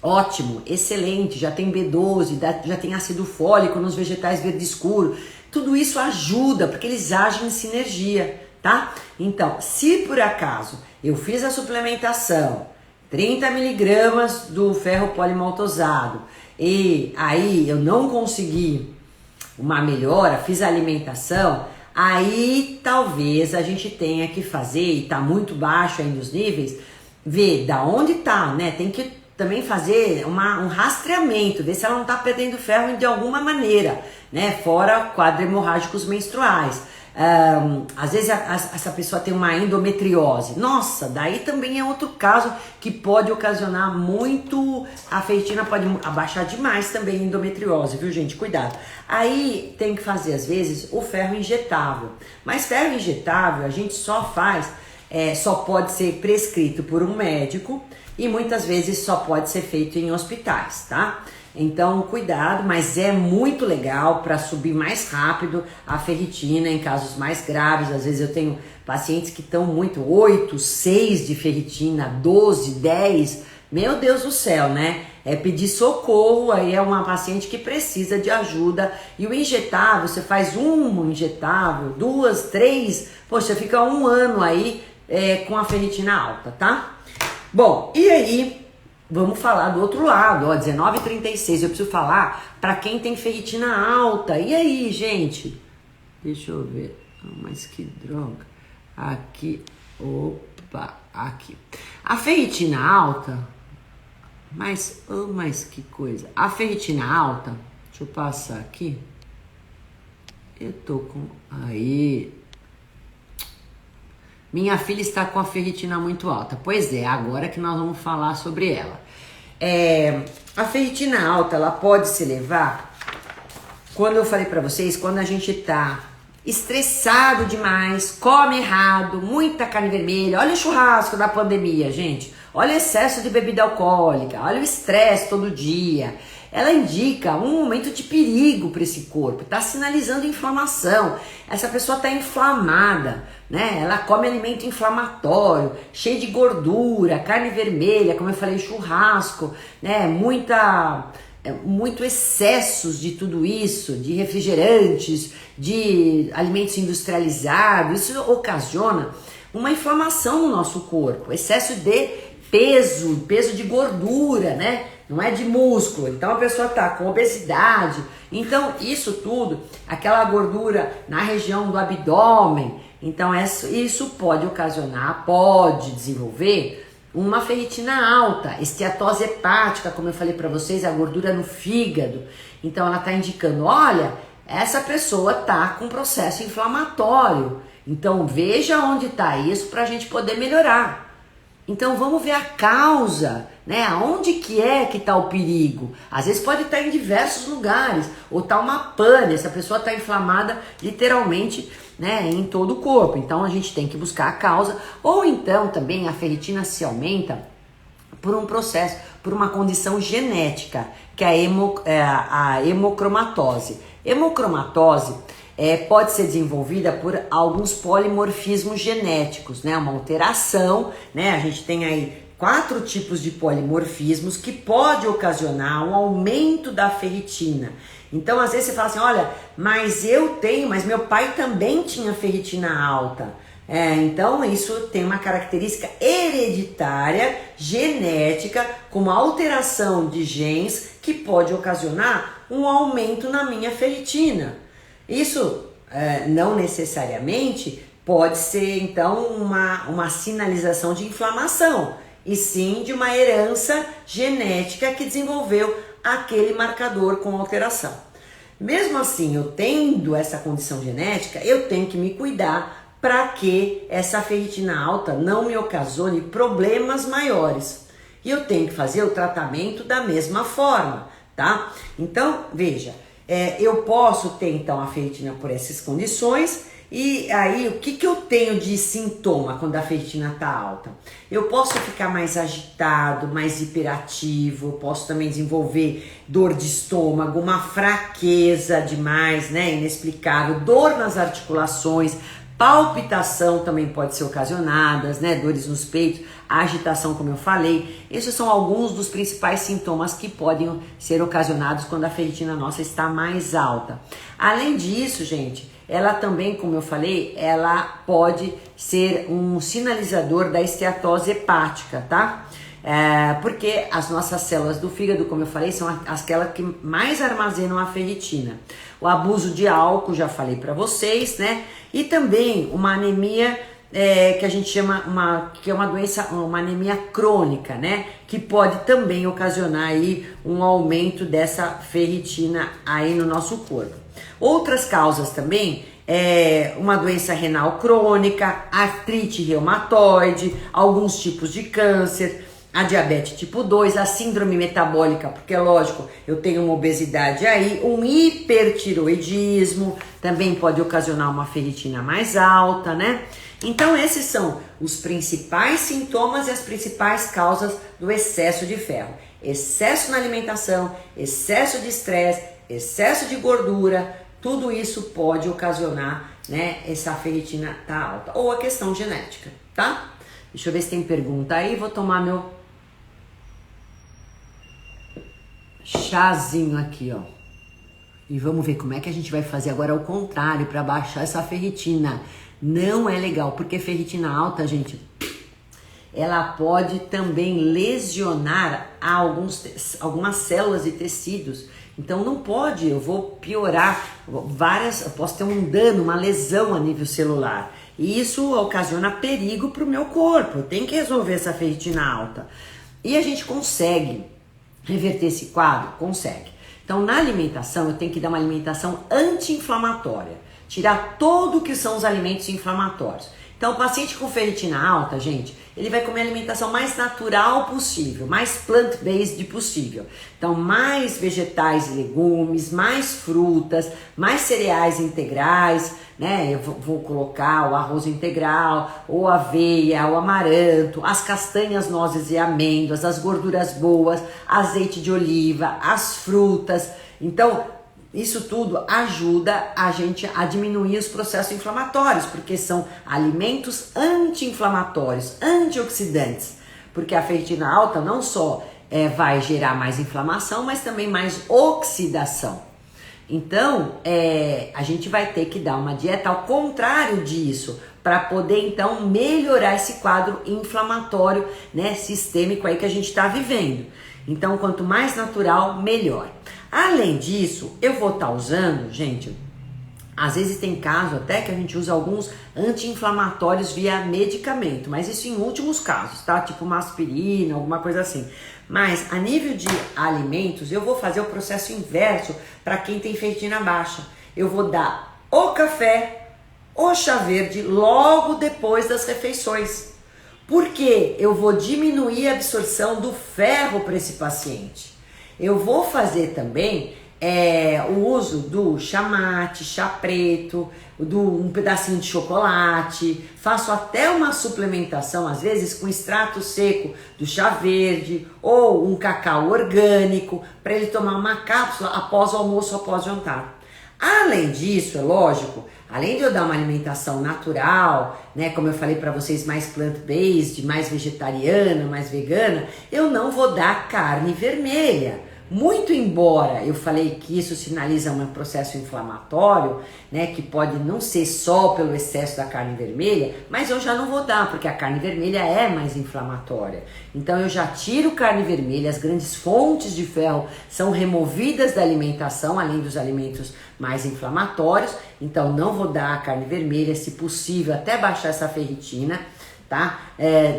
Ótimo, excelente, já tem B12, já tem ácido fólico nos vegetais verde escuro. Tudo isso ajuda, porque eles agem em sinergia, tá? Então, se por acaso eu fiz a suplementação, 30 miligramas do ferro polimaltosado, e aí eu não consegui uma melhora, fiz a alimentação, aí talvez a gente tenha que fazer, e tá muito baixo ainda os níveis, ver da onde tá, né? Tem que também fazer um rastreamento, ver se ela não tá perdendo ferro de alguma maneira, né? Fora quadros hemorrágicos menstruais. Às vezes essa pessoa tem uma endometriose. Nossa, daí também é outro caso que pode ocasionar muito, a ferritina pode abaixar demais também a endometriose, viu, gente? Cuidado. Aí tem que fazer, às vezes, o ferro injetável. Mas ferro injetável a gente só faz, só pode ser prescrito por um médico e muitas vezes só pode ser feito em hospitais, tá? Então, cuidado, mas é muito legal para subir mais rápido a ferritina em casos mais graves. Às vezes eu tenho pacientes que estão muito 8, 6 de ferritina, 12, 10, Meu Deus do céu, né? É pedir socorro, aí é uma paciente que precisa de ajuda. E o injetável, você faz um injetável, 2, 3, poxa, fica 1 ano aí com a ferritina alta, tá? Bom, e aí, vamos falar do outro lado, ó, 19h36, eu preciso falar para quem tem ferritina alta. E aí, gente? Deixa eu ver, mas que droga. Aqui, opa, aqui. A ferritina alta, mas que coisa. A ferritina alta, deixa eu passar aqui. Eu tô com, aí. Minha filha está com a ferritina muito alta. Pois é, agora que nós vamos falar sobre ela. A ferritina alta, ela pode se levar, quando eu falei pra vocês, quando a gente tá estressado demais, come errado, muita carne vermelha, olha o churrasco da pandemia, gente, olha o excesso de bebida alcoólica, olha o estresse todo dia. Ela indica um momento de perigo para esse corpo, está sinalizando inflamação. Essa pessoa está inflamada, né? Ela come alimento inflamatório, cheio de gordura, carne vermelha, como eu falei, churrasco, né? Muito excessos de tudo isso, de refrigerantes, de alimentos industrializados. Isso ocasiona uma inflamação no nosso corpo, excesso de peso de gordura, né? Não é de músculo. Então a pessoa tá com obesidade. Então isso tudo, aquela gordura na região do abdômen, então isso pode ocasionar, pode desenvolver uma ferritina alta, esteatose hepática, como eu falei para vocês, a gordura no fígado. Então ela tá indicando, olha, essa pessoa tá com processo inflamatório. Então veja onde tá isso para a gente poder melhorar. Então vamos ver a causa, né? Aonde que tá o perigo? Às vezes pode estar em diversos lugares, ou tá uma pane, essa pessoa tá inflamada literalmente, né, em todo o corpo. Então a gente tem que buscar a causa, ou então também a ferritina se aumenta por um processo, por uma condição genética, que é a hemocromatose. Hemocromatose pode ser desenvolvida por alguns polimorfismos genéticos, né? Uma alteração, né? A gente tem aí 4 tipos de polimorfismos que pode ocasionar um aumento da ferritina. Então, às vezes você fala assim, olha, mas meu pai também tinha ferritina alta. Então isso tem uma característica hereditária, genética, com uma alteração de genes que pode ocasionar um aumento na minha ferritina. Isso não necessariamente pode ser, então, uma sinalização de inflamação, e sim de uma herança genética que desenvolveu aquele marcador com alteração. Mesmo assim, eu tendo essa condição genética, eu tenho que me cuidar para que essa ferritina alta não me ocasione problemas maiores. E eu tenho que fazer o tratamento da mesma forma, tá? Então, veja, eu posso ter então a ferritina por essas condições, e aí o que eu tenho de sintoma quando a ferritina está alta? Eu posso ficar mais agitado, mais hiperativo, eu posso também desenvolver dor de estômago, uma fraqueza demais, né, inexplicável, dor nas articulações, palpitação também pode ser ocasionadas, né, dores nos peitos, agitação, como eu falei. Esses são alguns dos principais sintomas que podem ser ocasionados quando a ferritina nossa está mais alta. Além disso, gente, ela também, como eu falei, ela pode ser um sinalizador da esteatose hepática, tá? Porque as nossas células do fígado, como eu falei, são aquelas que mais armazenam a ferritina. O abuso de álcool, já falei para vocês, né? E também uma anemia que a gente chama que é uma doença, uma anemia crônica, né? Que pode também ocasionar aí um aumento dessa ferritina aí no nosso corpo. Outras causas também uma doença renal crônica, artrite reumatoide, alguns tipos de câncer, a diabetes tipo 2, a síndrome metabólica, porque é lógico, eu tenho uma obesidade aí, um hipertiroidismo, também pode ocasionar uma ferritina mais alta, né? Então esses são os principais sintomas e as principais causas do excesso de ferro. Excesso na alimentação, excesso de estresse, excesso de gordura, tudo isso pode ocasionar, né, essa ferritina tá alta, ou a questão genética, tá? Deixa eu ver se tem pergunta aí, vou tomar meu chazinho aqui, ó. E vamos ver como é que a gente vai fazer agora ao contrário para baixar essa ferritina. Não é legal, porque ferritina alta, gente, ela pode também lesionar algumas células e tecidos. Então não pode, eu vou piorar eu posso ter um dano, uma lesão a nível celular. E isso ocasiona perigo para o meu corpo. Eu tenho que resolver essa ferritina alta. E a gente consegue reverter esse quadro? Consegue. Então na alimentação eu tenho que dar uma alimentação anti-inflamatória. Tirar tudo que são os alimentos inflamatórios. Então o paciente com ferritina alta, gente, ele vai comer a alimentação mais natural possível, mais plant-based possível. Então mais vegetais e legumes, mais frutas, mais cereais integrais, né? Eu vou colocar o arroz integral, ou aveia, o amaranto, as castanhas, nozes e amêndoas, as gorduras boas, azeite de oliva, as frutas. Então isso tudo ajuda a gente a diminuir os processos inflamatórios, porque são alimentos anti-inflamatórios, antioxidantes. Porque a ferritina alta não só vai gerar mais inflamação, mas também mais oxidação. Então, a gente vai ter que dar uma dieta ao contrário disso, para poder então melhorar esse quadro inflamatório, né, sistêmico aí que a gente está vivendo. Então, quanto mais natural, melhor. Além disso, eu vou estar usando, gente, às vezes tem caso até que a gente usa alguns anti-inflamatórios via medicamento, mas isso em últimos casos, tá? Tipo uma aspirina, alguma coisa assim. Mas a nível de alimentos, eu vou fazer o processo inverso para quem tem ferritina baixa. Eu vou dar o café, o chá verde logo depois das refeições. Porque eu vou diminuir a absorção do ferro para esse paciente. Eu vou fazer também o uso do chá mate, chá preto, um pedacinho de chocolate. Faço até uma suplementação, às vezes, com extrato seco do chá verde ou um cacau orgânico, para ele tomar uma cápsula após o almoço, após o jantar. Além disso, é lógico, além de eu dar uma alimentação natural, né, como eu falei para vocês, mais plant-based, mais vegetariana, mais vegana, eu não vou dar carne vermelha. Muito embora eu falei que isso sinaliza um processo inflamatório, né, que pode não ser só pelo excesso da carne vermelha, mas eu já não vou dar, porque a carne vermelha é mais inflamatória. Então eu já tiro carne vermelha, as grandes fontes de ferro são removidas da alimentação, além dos alimentos mais inflamatórios. Então não vou dar a carne vermelha, se possível, até baixar essa ferritina. Tá?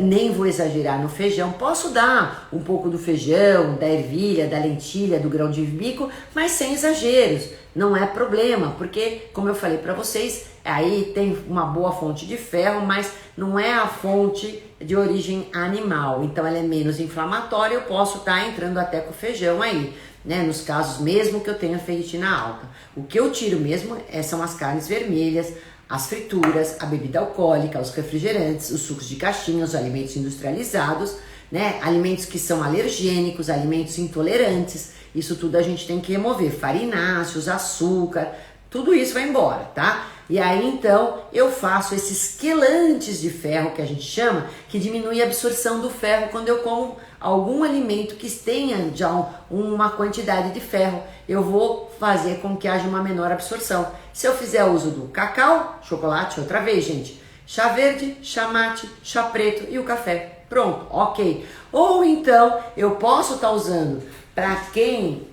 Nem vou exagerar no feijão. Posso dar um pouco do feijão, da ervilha, da lentilha, do grão de bico, mas sem exageros. Não é problema, porque, como eu falei para vocês, aí tem uma boa fonte de ferro, mas não é a fonte de origem animal. Então ela é menos inflamatória, eu posso estar entrando até com o feijão aí, né? Nos casos mesmo que eu tenha ferritina alta. O que eu tiro mesmo são as carnes vermelhas, as frituras, a bebida alcoólica, os refrigerantes, os sucos de caixinha, os alimentos industrializados, né? Alimentos que são alergênicos, alimentos intolerantes, isso tudo a gente tem que remover. Farináceos, açúcar, tudo isso vai embora, tá? E aí então eu faço esses quelantes de ferro que a gente chama, que diminui a absorção do ferro quando eu como algum alimento que tenha já uma quantidade de ferro. Eu vou fazer com que haja uma menor absorção. Se eu fizer uso do cacau, chocolate, outra vez, gente, chá verde, chá mate, chá preto e o café. Pronto, ok. Ou então eu posso estar usando, para quem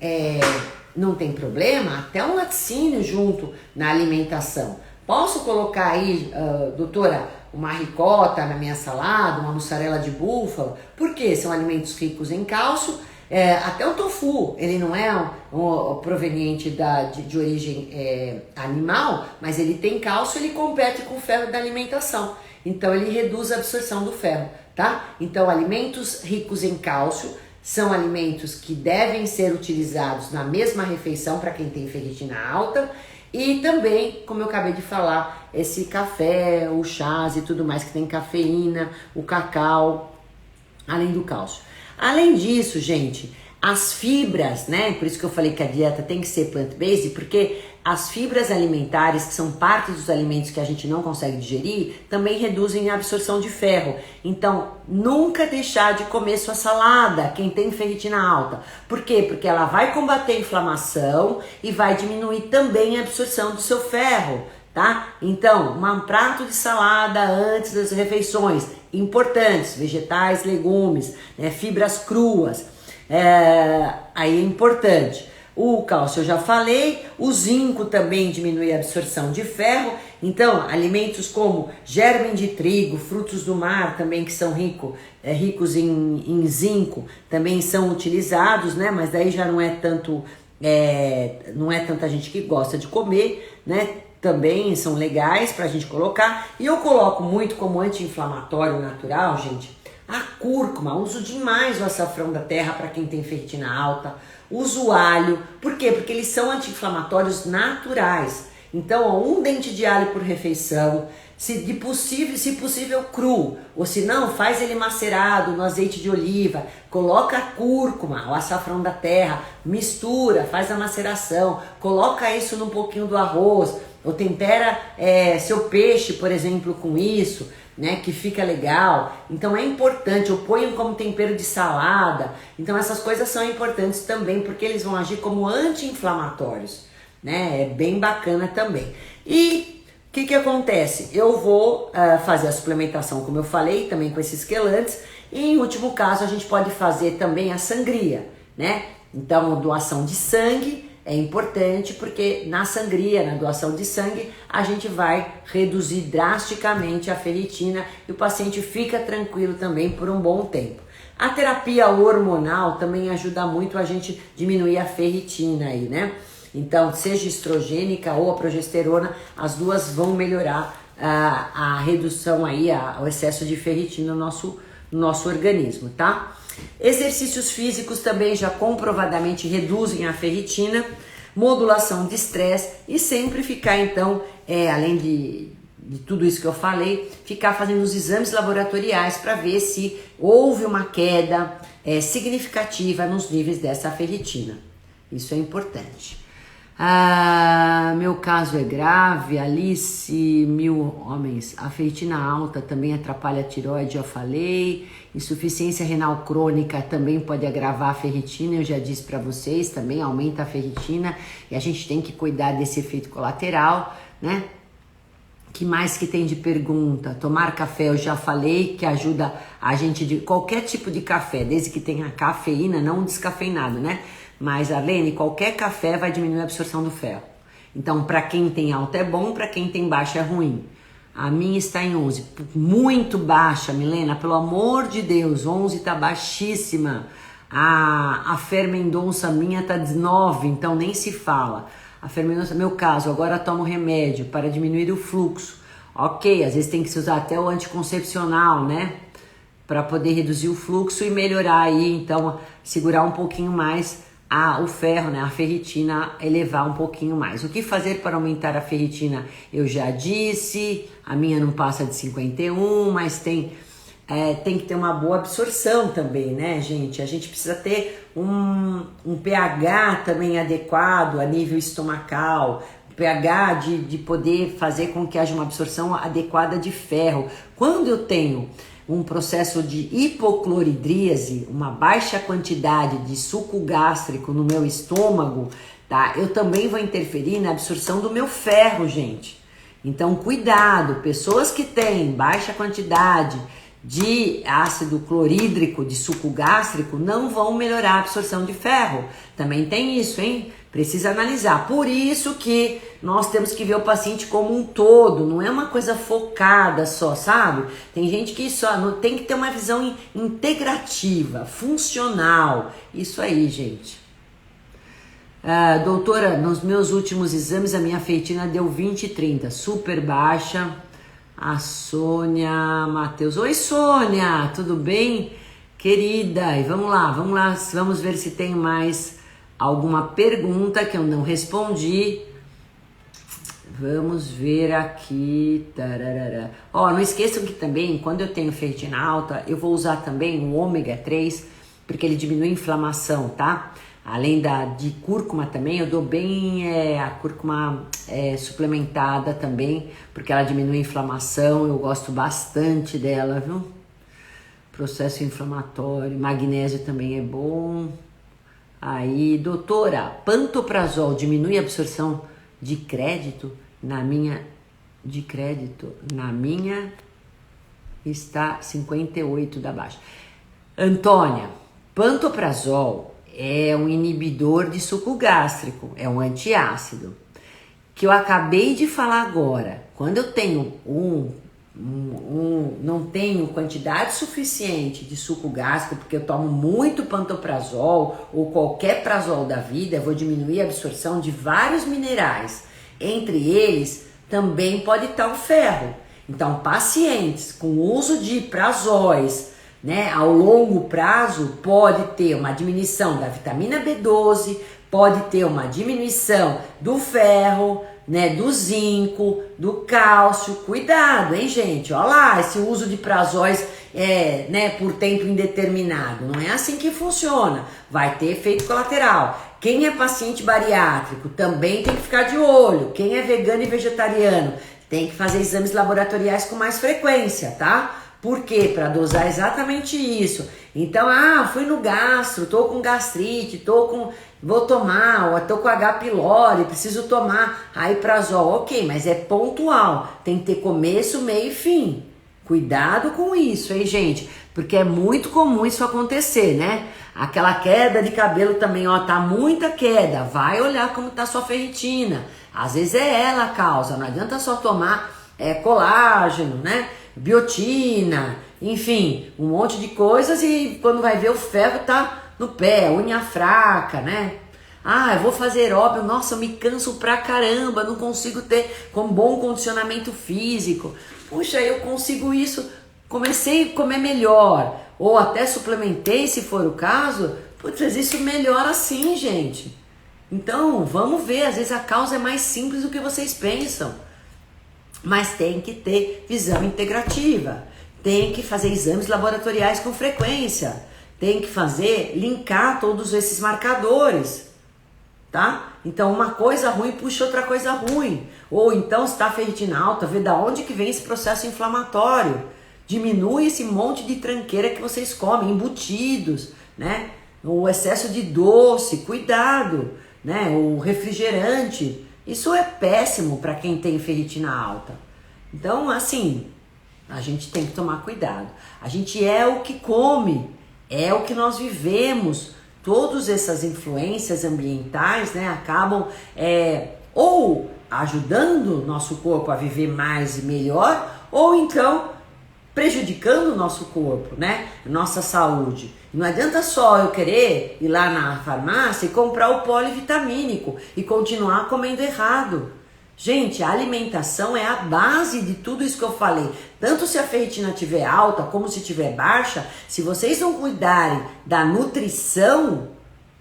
não tem problema, até um laticínio junto na alimentação. Posso colocar aí, doutora, uma ricota na minha salada, uma mussarela de búfalo, porque são alimentos ricos em cálcio. Até o tofu, ele não é proveniente de origem animal, mas ele tem cálcio, ele compete com o ferro da alimentação. Então ele reduz a absorção do ferro, tá? Então alimentos ricos em cálcio são alimentos que devem ser utilizados na mesma refeição para quem tem ferritina alta. E também, como eu acabei de falar, esse café, o chás e tudo mais que tem cafeína, o cacau, além do cálcio. Além disso, gente, As fibras, né? Por isso que eu falei que a dieta tem que ser plant-based, porque as fibras alimentares, que são parte dos alimentos que a gente não consegue digerir, também reduzem a absorção de ferro. Então, nunca deixar de comer sua salada, quem tem ferritina alta. Por quê? Porque ela vai combater a inflamação e vai diminuir também a absorção do seu ferro, tá? Então, um prato de salada antes das refeições, importantes, vegetais, legumes, né? Fibras cruas, aí é importante. O cálcio eu já falei, o zinco também diminui a absorção de ferro, então alimentos como germe de trigo, frutos do mar também que são ricos em zinco, também são utilizados, né? Mas daí já não é tanta gente que gosta de comer, né? Também são legais pra gente colocar, e eu coloco muito como anti-inflamatório natural, gente, a cúrcuma. Uso demais o açafrão da terra para quem tem ferritina alta. Uso o alho. Por quê? Porque eles são anti-inflamatórios naturais. Então, ó, um dente de alho por refeição, se possível cru, ou se não, faz ele macerado no azeite de oliva, coloca a cúrcuma, o açafrão da terra, mistura, faz a maceração, coloca isso num pouquinho do arroz, ou tempera seu peixe, por exemplo, com isso, né, que fica legal. Então é importante, eu ponho como tempero de salada. Então essas coisas são importantes também, porque eles vão agir como anti-inflamatórios, né? É bem bacana também. E o que acontece? Eu vou fazer a suplementação, como eu falei, também com esses quelantes. E em último caso a gente pode fazer também a sangria, né? Então doação de sangue é importante, porque na sangria, na doação de sangue, a gente vai reduzir drasticamente a ferritina e o paciente fica tranquilo também por um bom tempo. A terapia hormonal também ajuda muito a gente diminuir a ferritina aí, né? Então, seja estrogênica ou a progesterona, as duas vão melhorar a redução aí, o excesso de ferritina no nosso organismo, tá? Exercícios físicos também já comprovadamente reduzem a ferritina, modulação de estresse e sempre ficar então, além de tudo isso que eu falei, ficar fazendo os exames laboratoriais para ver se houve uma queda significativa nos níveis dessa ferritina. Isso é importante. Meu caso é grave, Alice, 1000 homens. A ferritina alta também atrapalha a tireoide, já falei. Insuficiência renal crônica também pode agravar a ferritina, eu já disse para vocês, também aumenta a ferritina e a gente tem que cuidar desse efeito colateral, né? Que mais que tem de pergunta? Tomar café, eu já falei que ajuda a gente de qualquer tipo de café, desde que tenha cafeína, não descafeinado, né? Mas, Arlene, qualquer café vai diminuir a absorção do ferro. Então, para quem tem alta é bom, para quem tem baixa é ruim. A minha está em 11. Muito baixa, Milena, pelo amor de Deus. 11 tá baixíssima. A Fer Mendonça minha tá 19, então nem se fala. A Fer Mendonça, meu caso, agora tomo remédio para diminuir o fluxo. Ok, às vezes tem que se usar até o anticoncepcional, né? Para poder reduzir o fluxo e melhorar aí, então, segurar um pouquinho mais o ferro, né, a ferritina, elevar um pouquinho mais. O que fazer para aumentar a ferritina? Eu já disse, a minha não passa de 51, mas tem que ter uma boa absorção também, né, gente? A gente precisa ter um pH também adequado a nível estomacal, pH de poder fazer com que haja uma absorção adequada de ferro. Quando eu tenho um processo de hipocloridríase, uma baixa quantidade de suco gástrico no meu estômago, tá? Eu também vou interferir na absorção do meu ferro, gente. Então, cuidado, pessoas que têm baixa quantidade de ácido clorídrico, de suco gástrico, não vão melhorar a absorção de ferro. Também tem isso, hein? Precisa analisar. Por isso que nós temos que ver o paciente como um todo, não é uma coisa focada só, sabe? Tem gente que só tem que ter uma visão integrativa, funcional. Isso aí, gente. Doutora, nos meus últimos exames a minha ferritina deu 20/30, super baixa. A Sônia Matheus. Oi, Sônia, tudo bem? Querida, e vamos lá, vamos ver se tem mais alguma pergunta que eu não respondi. Vamos ver aqui. Ó, não esqueçam que também, quando eu tenho ferritina alta, eu vou usar também o ômega 3 porque ele diminui a inflamação, tá? Além de cúrcuma também, eu dou bem a cúrcuma suplementada também, porque ela diminui a inflamação, eu gosto bastante dela, viu? Processo inflamatório, magnésio também é bom. Aí, doutora, pantoprazol diminui a absorção de crédito? Na minha está 58 da baixa. Antônia, pantoprazol é um inibidor de suco gástrico, é um antiácido. Que eu acabei de falar agora, quando eu tenho não tenho quantidade suficiente de suco gástrico, porque eu tomo muito pantoprazol ou qualquer prazol da vida, eu vou diminuir a absorção de vários minerais. Entre eles, também pode estar o ferro. Então, pacientes com uso de prazóis, né, ao longo prazo, pode ter uma diminuição da vitamina B12, pode ter uma diminuição do ferro, né, do zinco, do cálcio. Cuidado, hein, gente? Olha lá, esse uso de prazóis né, por tempo indeterminado. Não é assim que funciona. Vai ter efeito colateral. Quem é paciente bariátrico também tem que ficar de olho. Quem é vegano e vegetariano tem que fazer exames laboratoriais com mais frequência, tá? Por quê? Para dosar exatamente isso. Então, fui no gastro, tô com gastrite, vou tomar, ou tô com H. pylori, preciso tomar raiprazol. Ok, mas é pontual. Tem que ter começo, meio e fim. Cuidado com isso, hein, gente? Porque é muito comum isso acontecer, né? Aquela queda de cabelo também, ó, tá muita queda. Vai olhar como tá sua ferritina. Às vezes é ela a causa, não adianta só tomar colágeno, né? Biotina, enfim, um monte de coisas e quando vai ver o ferro tá no pé, unha fraca, né? Eu vou fazer aeróbio, nossa, eu me canso pra caramba, não consigo ter com bom condicionamento físico. Puxa, eu consigo isso, comecei a comer melhor, ou até suplementei se for o caso. Putz, isso melhora sim, gente. Então, vamos ver, às vezes a causa é mais simples do que vocês pensam. Mas tem que ter visão integrativa, tem que fazer exames laboratoriais com frequência, tem que linkar todos esses marcadores, tá? Então uma coisa ruim puxa outra coisa ruim, ou então se está ferritina alta, vê da onde que vem esse processo inflamatório, diminui esse monte de tranqueira que vocês comem, embutidos, né? O excesso de doce, cuidado, né? O refrigerante. Isso é péssimo para quem tem ferritina alta. Então, assim, a gente tem que tomar cuidado. A gente é o que come, é o que nós vivemos. Todas essas influências ambientais, né, acabam ou ajudando o nosso corpo a viver mais e melhor, ou então prejudicando o nosso corpo, né, nossa saúde. Não adianta só eu querer ir lá na farmácia e comprar o polivitamínico e continuar comendo errado. Gente, a alimentação é a base de tudo isso que eu falei. Tanto se a ferritina estiver alta como se estiver baixa, se vocês não cuidarem da nutrição,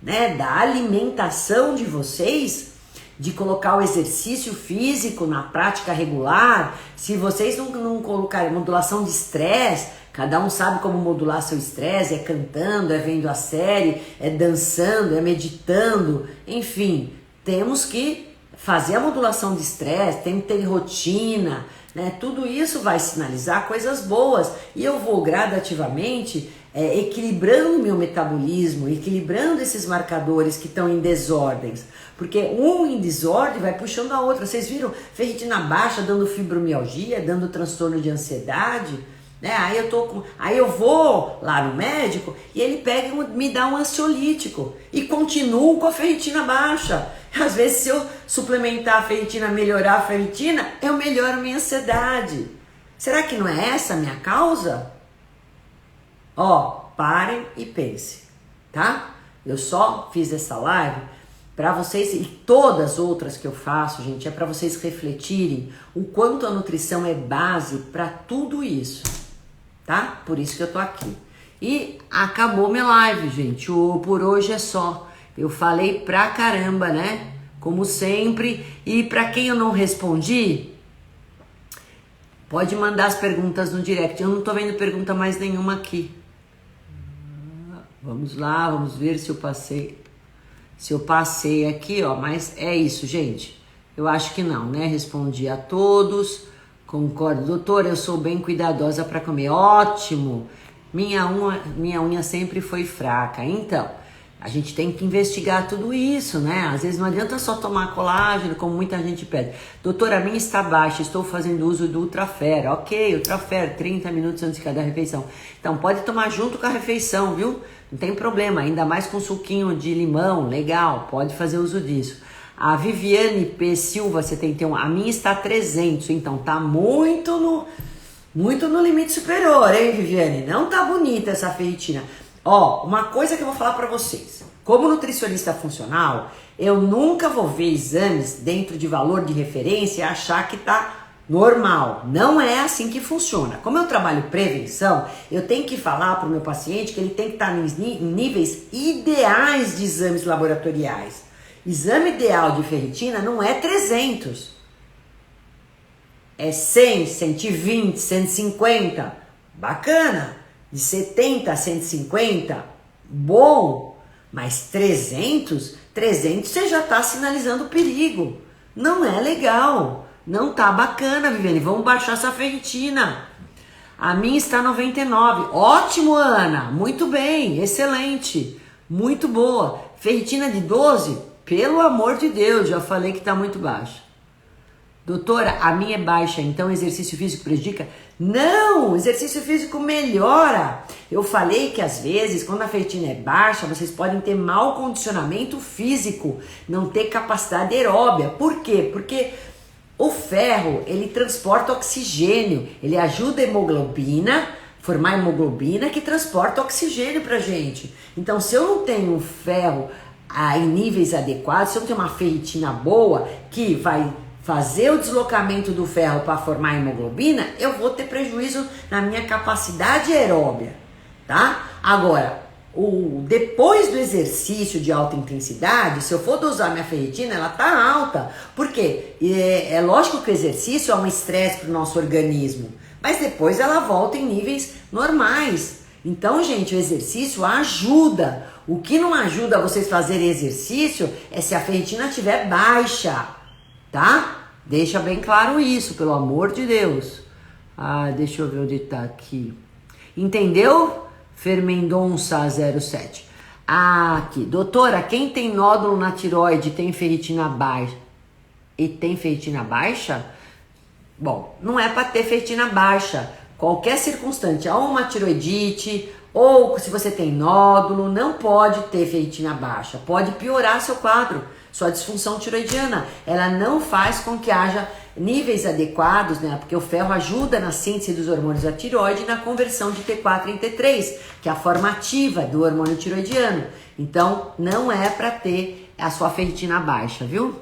né, da alimentação de vocês, de colocar o exercício físico na prática regular, se vocês não colocarem modulação de estresse, cada um sabe como modular seu estresse, é cantando, é vendo a série, é dançando, é meditando, enfim, temos que fazer a modulação de estresse, tem que ter rotina, né? Tudo isso vai sinalizar coisas boas e eu vou gradativamente equilibrando o meu metabolismo, equilibrando esses marcadores que estão em desordens, porque um em desordem vai puxando a outra. Vocês viram ferritina baixa dando fibromialgia, dando transtorno de ansiedade, né? Aí eu vou lá no médico e ele pega e me dá um ansiolítico e continuo com a ferritina baixa. Às vezes, se eu suplementar a ferritina, melhorar a ferritina, eu melhoro minha ansiedade. Será que não é essa a minha causa? Parem e pensem, tá? Eu só fiz essa live para vocês, e todas as outras que eu faço, gente, é para vocês refletirem o quanto a nutrição é base para tudo isso, tá? Por isso que eu tô aqui. E acabou minha live, gente. Por hoje é só. Eu falei pra caramba, né? Como sempre. E pra quem eu não respondi, pode mandar as perguntas no direct. Eu não tô vendo pergunta mais nenhuma aqui. Vamos lá, vamos ver se eu passei. Se eu passei aqui, ó, mas é isso, gente. Eu acho que não, né? Respondi a todos. Concordo, doutora, eu sou bem cuidadosa para comer. Ótimo! Minha unha sempre foi fraca. Então, a gente tem que investigar tudo isso, né? Às vezes não adianta só tomar colágeno, como muita gente pede. Doutora, a minha está baixa, estou fazendo uso do Ultrafer. Ok, Ultrafer, 30 minutos antes de cada refeição. Então, pode tomar junto com a refeição, viu? Não tem problema, ainda mais com suquinho de limão, legal, pode fazer uso disso. A Viviane P. Silva, 71, a minha está 300, então tá muito no limite superior, hein, Viviane? Não tá bonita essa ferritina. Ó, uma coisa que eu vou falar pra vocês. Como nutricionista funcional, eu nunca vou ver exames dentro de valor de referência e achar que tá normal. Não é assim que funciona. Como eu trabalho prevenção, eu tenho que falar pro meu paciente que ele tem que estar em níveis ideais de exames laboratoriais. Exame ideal de ferritina não é 300. É 100, 120, 150. Bacana. De 70 a 150, bom. Mas 300 você já está sinalizando perigo. Não é legal. Não tá bacana, Viviane. Vamos baixar essa ferritina. A minha está 99. Ótimo, Ana. Muito bem. Excelente. Muito boa. Ferritina de 12? Pelo amor de Deus, já falei que está muito baixa. Doutora, a minha é baixa, então exercício físico prejudica? Não, exercício físico melhora. Eu falei que às vezes, quando a ferritina é baixa, vocês podem ter mau condicionamento físico, não ter capacidade aeróbia. Por quê? Porque o ferro, ele transporta oxigênio, ele ajuda a hemoglobina, formar hemoglobina que transporta oxigênio pra gente. Então, se eu não tenho ferro em níveis adequados, se eu não tenho uma ferritina boa que vai fazer o deslocamento do ferro para formar hemoglobina, eu vou ter prejuízo na minha capacidade aeróbia, tá? Agora, depois do exercício de alta intensidade, se eu for dosar minha ferritina, ela tá alta. Por quê? É lógico que o exercício é um estresse para o nosso organismo, mas depois ela volta em níveis normais. Então, gente, o exercício ajuda. O que não ajuda vocês fazerem exercício é se a ferritina estiver baixa, tá? Deixa bem claro isso, pelo amor de Deus. Deixa eu ver onde tá aqui. Entendeu? Fermendonça 07. Aqui. Doutora, quem tem nódulo na tireoide tem ferritina baixa e tem ferritina baixa? Bom, não é para ter ferritina baixa. Qualquer circunstância, ou uma tiroidite, ou se você tem nódulo, não pode ter ferritina baixa. Pode piorar seu quadro, sua disfunção tiroidiana. Ela não faz com que haja níveis adequados, né? Porque o ferro ajuda na síntese dos hormônios da tireoide e na conversão de T4 em T3, que é a forma ativa do hormônio tiroidiano. Então, não é para ter a sua ferritina baixa, viu?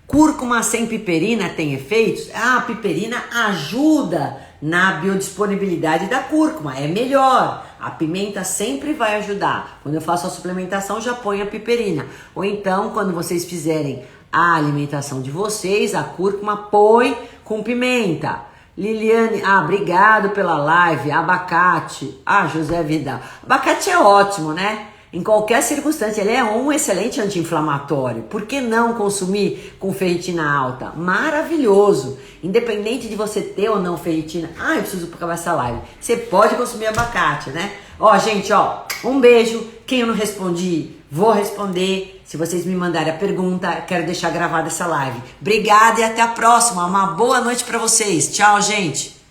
Cúrcuma sem piperina tem efeitos? A piperina ajuda na biodisponibilidade da cúrcuma, é melhor. A pimenta sempre vai ajudar. Quando eu faço a suplementação, já ponho a piperina. Ou então, quando vocês fizerem a alimentação de vocês, a cúrcuma põe com pimenta. Liliane, obrigado pela live. Abacate, José Vidal. Abacate é ótimo, né? Em qualquer circunstância, ele é um excelente anti-inflamatório. Por que não consumir com ferritina alta? Maravilhoso! Independente de você ter ou não ferritina. Eu preciso acabar essa live. Você pode consumir abacate, né? Gente, um beijo. Quem eu não respondi, vou responder. Se vocês me mandarem a pergunta, quero deixar gravada essa live. Obrigada e até a próxima. Uma boa noite para vocês. Tchau, gente!